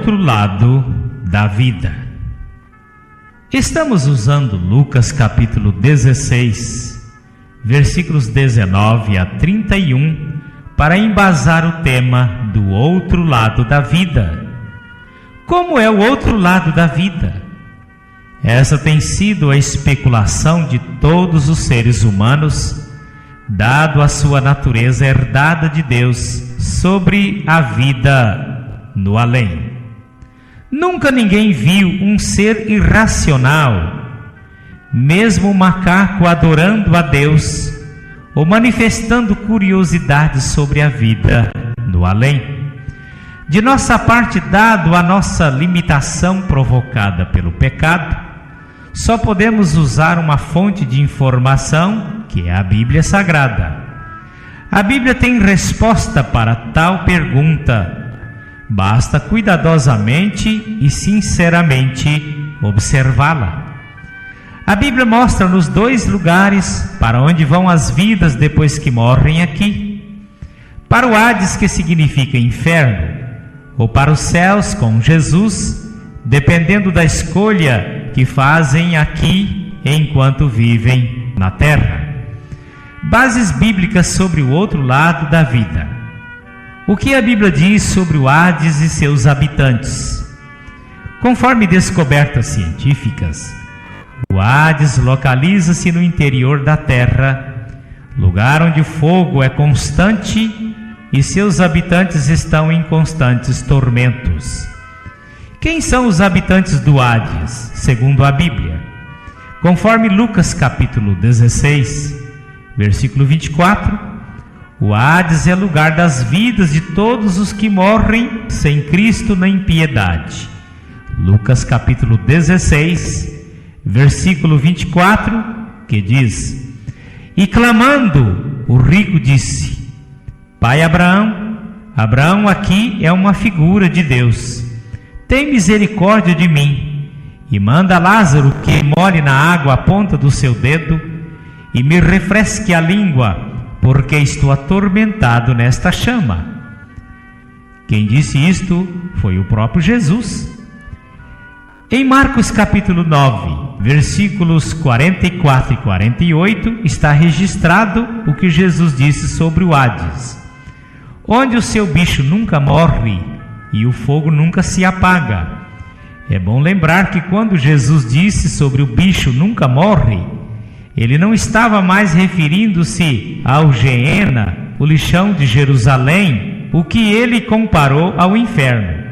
outro lado da vida. Estamos usando Lucas capítulo 16, versículos 19 a 31, para embasar o tema do outro lado da vida. Como é o outro lado da vida? Essa tem sido a especulação de todos os seres humanos, dado a sua natureza herdada de Deus sobre a vida no além. Nunca ninguém viu um ser irracional, mesmo um macaco adorando a Deus ou manifestando curiosidade sobre a vida no além. De nossa parte, dado a nossa limitação provocada pelo pecado, só podemos usar uma fonte de informação, que é a Bíblia Sagrada. A Bíblia tem resposta para tal pergunta. Basta cuidadosamente e sinceramente observá-la. A Bíblia mostra-nos dois lugares para onde vão as vidas depois que morrem aqui: para o Hades, que significa inferno, ou para os céus com Jesus, dependendo da escolha que fazem aqui enquanto vivem na terra. Bases bíblicas sobre o outro lado da vida. O que a Bíblia diz sobre o Hades e seus habitantes? Conforme descobertas científicas, o Hades localiza-se no interior da terra, lugar onde o fogo é constante e seus habitantes estão em constantes tormentos. Quem são os habitantes do Hades, segundo a Bíblia? Conforme Lucas capítulo 16, versículo 24, o Hades é lugar das vidas de todos os que morrem sem Cristo na impiedade. Lucas capítulo 16, versículo 24, que diz: E clamando, o rico disse: Pai Abraão, Abraão aqui é uma figura de Deus. Tem misericórdia de mim e manda Lázaro que molhe na água a ponta do seu dedo e me refresque a língua, porque estou atormentado nesta chama. Quem disse isto foi o próprio Jesus. Em Marcos capítulo 9, versículos 44 e 48, está registrado o que Jesus disse sobre o Hades: onde o seu bicho nunca morre e o fogo nunca se apaga. É bom lembrar que quando Jesus disse sobre o bicho nunca morre, ele não estava mais referindo-se ao Geena, o lixão de Jerusalém, o que ele comparou ao inferno.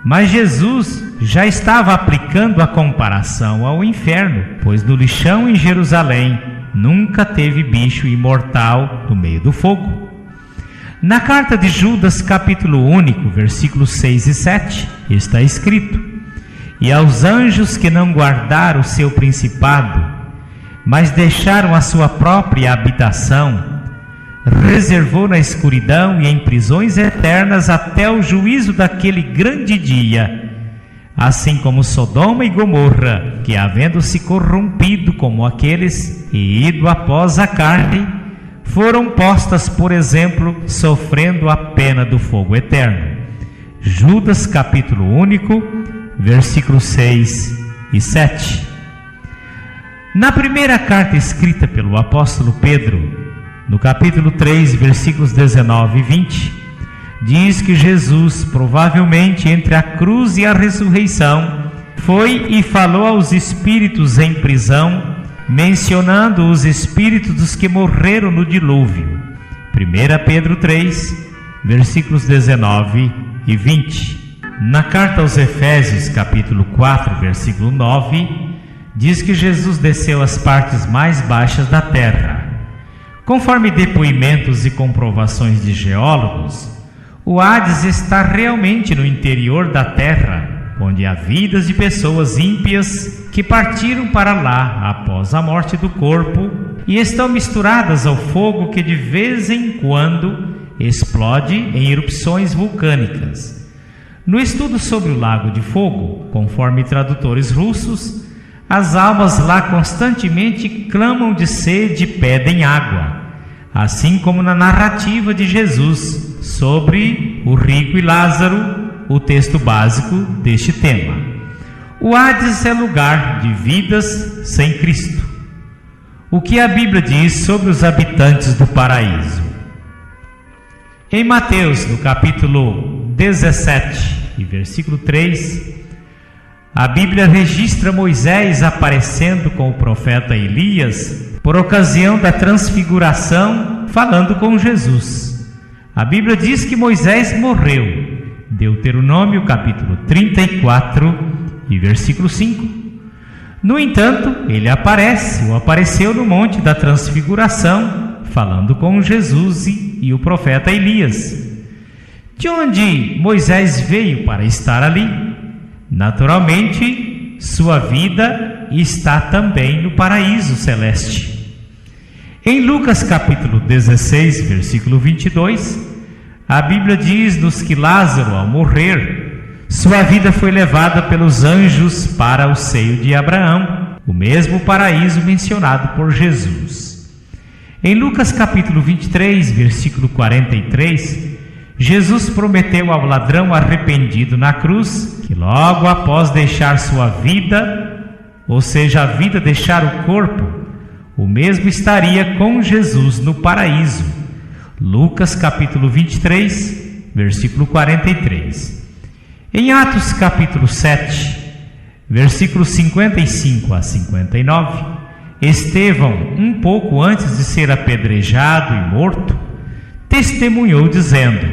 Mas Jesus já estava aplicando a comparação ao inferno, pois no lixão em Jerusalém nunca teve bicho imortal no meio do fogo. Na carta de Judas, capítulo único, versículos 6 e 7, está escrito: E aos anjos que não guardaram o seu principado, mas deixaram a sua própria habitação, reservou na escuridão e em prisões eternas até o juízo daquele grande dia, assim como Sodoma e Gomorra, que havendo se corrompido como aqueles e ido após a carne, foram postas, por exemplo, sofrendo a pena do fogo eterno. Judas capítulo único, versículos 6 e 7. Na primeira carta escrita pelo apóstolo Pedro, no capítulo 3, versículos 19 e 20, diz que Jesus, provavelmente entre a cruz e a ressurreição, foi e falou aos espíritos em prisão, mencionando os espíritos dos que morreram no dilúvio. 1 Pedro 3, versículos 19 e 20. Na carta aos Efésios, capítulo 4, versículo 9, diz que Jesus desceu às partes mais baixas da terra. Conforme depoimentos e comprovações de geólogos, o Hades está realmente no interior da terra, onde há vidas de pessoas ímpias que partiram para lá após a morte do corpo e estão misturadas ao fogo que de vez em quando explode em erupções vulcânicas. No estudo sobre o Lago de Fogo, conforme tradutores russos, as almas lá constantemente clamam de sede e pedem água, assim como na narrativa de Jesus sobre o rico e Lázaro, o texto básico deste tema. O Hades é lugar de vidas sem Cristo. O que a Bíblia diz sobre os habitantes do paraíso? Em Mateus, no capítulo 17 e versículo 3, a Bíblia registra Moisés aparecendo com o profeta Elias por ocasião da transfiguração, falando com Jesus. A Bíblia diz que Moisés morreu. Deuteronômio capítulo 34 e versículo 5. No entanto, ele apareceu no monte da transfiguração, falando com Jesus e o profeta Elias. De onde Moisés veio para estar ali? Naturalmente, sua vida está também no paraíso celeste. Em Lucas capítulo 16, versículo 22, a Bíblia diz-nos que Lázaro, ao morrer, sua vida foi levada pelos anjos para o seio de Abraão, o mesmo paraíso mencionado por Jesus. Em Lucas capítulo 23, versículo 43, Jesus prometeu ao ladrão arrependido na cruz que logo após deixar sua vida, ou seja, a vida deixar o corpo, o mesmo estaria com Jesus no paraíso. Lucas capítulo 23, versículo 43. Em Atos capítulo 7, versículos 55 a 59, Estevão, um pouco antes de ser apedrejado e morto, testemunhou dizendo: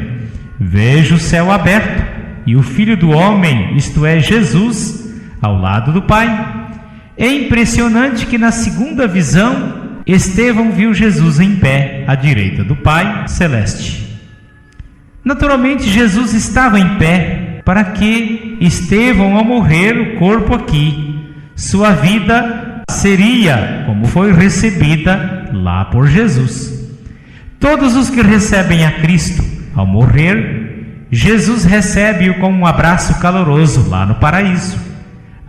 vejo o céu aberto e o Filho do Homem, isto é, Jesus, ao lado do Pai. É impressionante que na segunda visão, Estevão viu Jesus em pé à direita do Pai celeste. Naturalmente, Jesus estava em pé para que Estevão, ao morrer o corpo aqui, sua vida seria como foi recebida lá por Jesus. Todos os que recebem a Cristo ao morrer, Jesus recebe-o com um abraço caloroso lá no paraíso.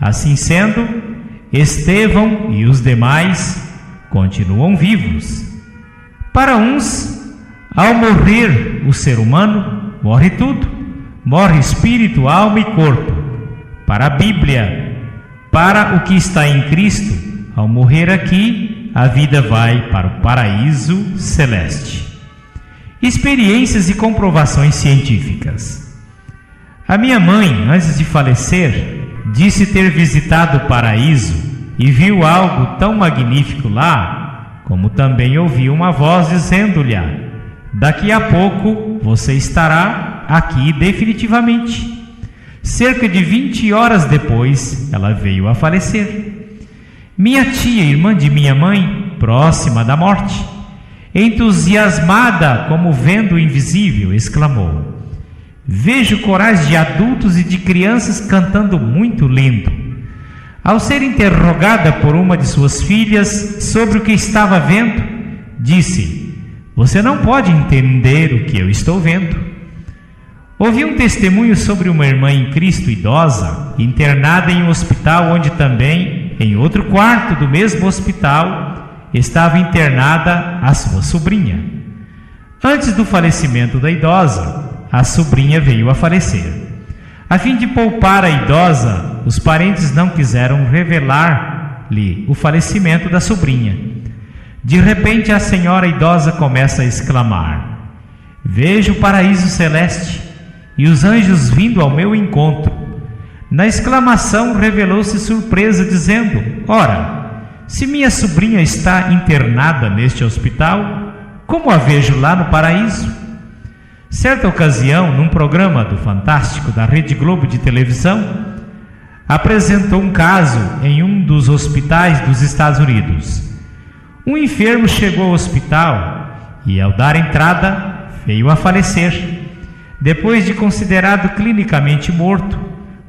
Assim sendo, Estevão e os demais continuam vivos. Para uns, ao morrer o ser humano, morre tudo. Morre espírito, alma e corpo. Para a Bíblia, para o que está em Cristo, ao morrer aqui, a vida vai para o paraíso celeste. Experiências e comprovações científicas. A minha mãe, antes de falecer, disse ter visitado o paraíso e viu algo tão magnífico lá, como também ouviu uma voz dizendo-lhe: daqui a pouco você estará aqui definitivamente. Cerca de 20 horas depois, ela veio a falecer. Minha tia, irmã de minha mãe, próxima da morte, entusiasmada como vendo o invisível, exclamou: vejo corais de adultos e de crianças cantando muito lindo. Ao ser interrogada por uma de suas filhas sobre o que estava vendo, disse: você não pode entender o que eu estou vendo. Ouvi um testemunho sobre uma irmã em Cristo idosa, internada em um hospital onde também, em outro quarto do mesmo hospital, estava internada a sua sobrinha. Antes do falecimento da idosa, a sobrinha veio a falecer. A fim de poupar a idosa, os parentes não quiseram revelar-lhe o falecimento da sobrinha. De repente, a senhora idosa começa a exclamar: vejo o paraíso celeste e os anjos vindo ao meu encontro. Na exclamação revelou-se surpresa, dizendo: ora, se minha sobrinha está internada neste hospital, como a vejo lá no paraíso? Certa ocasião, num programa do Fantástico da Rede Globo de televisão, apresentou um caso em um dos hospitais dos Estados Unidos. Um enfermo chegou ao hospital e, ao dar entrada, veio a falecer. Depois de considerado clinicamente morto,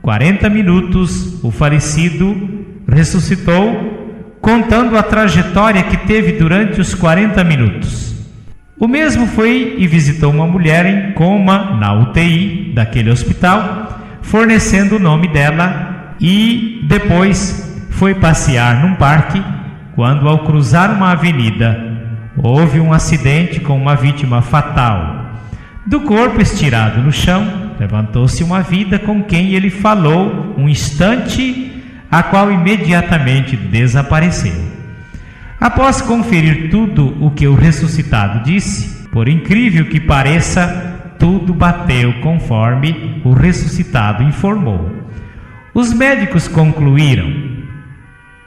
40 minutos, o falecido ressuscitou, contando a trajetória que teve durante os 40 minutos. O mesmo foi e visitou uma mulher em coma na UTI daquele hospital, fornecendo o nome dela, e depois foi passear num parque, quando, ao cruzar uma avenida, houve um acidente com uma vítima fatal. Do corpo estirado no chão, levantou-se uma vida com quem ele falou um instante, a qual imediatamente desapareceu. Após conferir tudo o que o ressuscitado disse, por incrível que pareça, tudo bateu conforme o ressuscitado informou. Os médicos concluíram: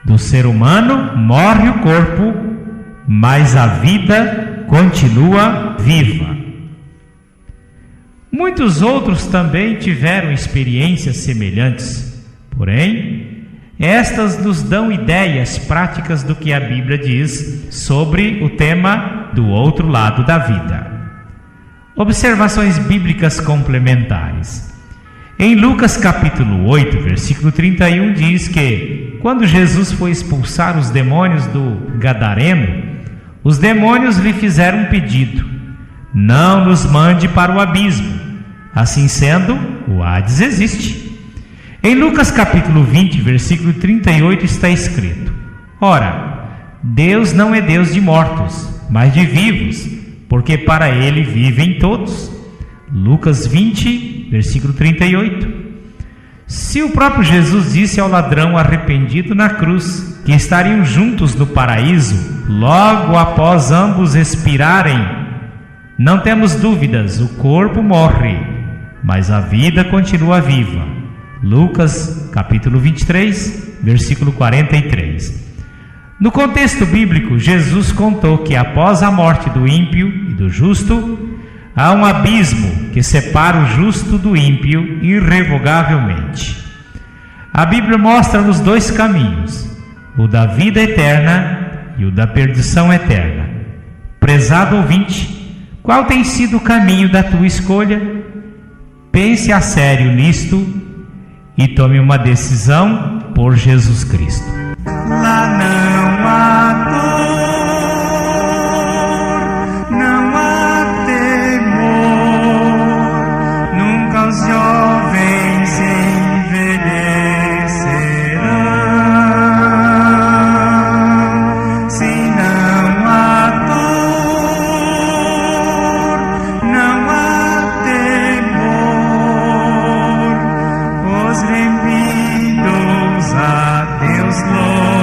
do ser humano morre o corpo, mas a vida continua viva. Muitos outros também tiveram experiências semelhantes, porém, estas nos dão ideias práticas do que a Bíblia diz sobre o tema do outro lado da vida. Observações bíblicas complementares. Em Lucas capítulo 8, versículo 31, diz que quando Jesus foi expulsar os demônios do Gadareno, os demônios lhe fizeram um pedido: não nos mande para o abismo. Assim sendo, o Hades existe. Em Lucas capítulo 20, versículo 38 está escrito: ora, Deus não é Deus de mortos, mas de vivos, porque para ele vivem todos. Lucas 20, versículo 38. Se o próprio Jesus disse ao ladrão arrependido na cruz que estariam juntos no paraíso logo após ambos expirarem, não temos dúvidas, o corpo morre, mas a vida continua viva. Lucas capítulo 23, versículo 43. No contexto bíblico, Jesus contou que após a morte do ímpio e do justo, há um abismo que separa o justo do ímpio irrevogavelmente. A Bíblia mostra-nos dois caminhos, o da vida eterna e o da perdição eterna. Prezado ouvinte, qual tem sido o caminho da tua escolha? Pense a sério nisto e tome uma decisão por Jesus Cristo. Lá não há dor, não há temor, nunca os jovens envelhecerão. Se não há dor, não há temor, os remidos a Deus louvam.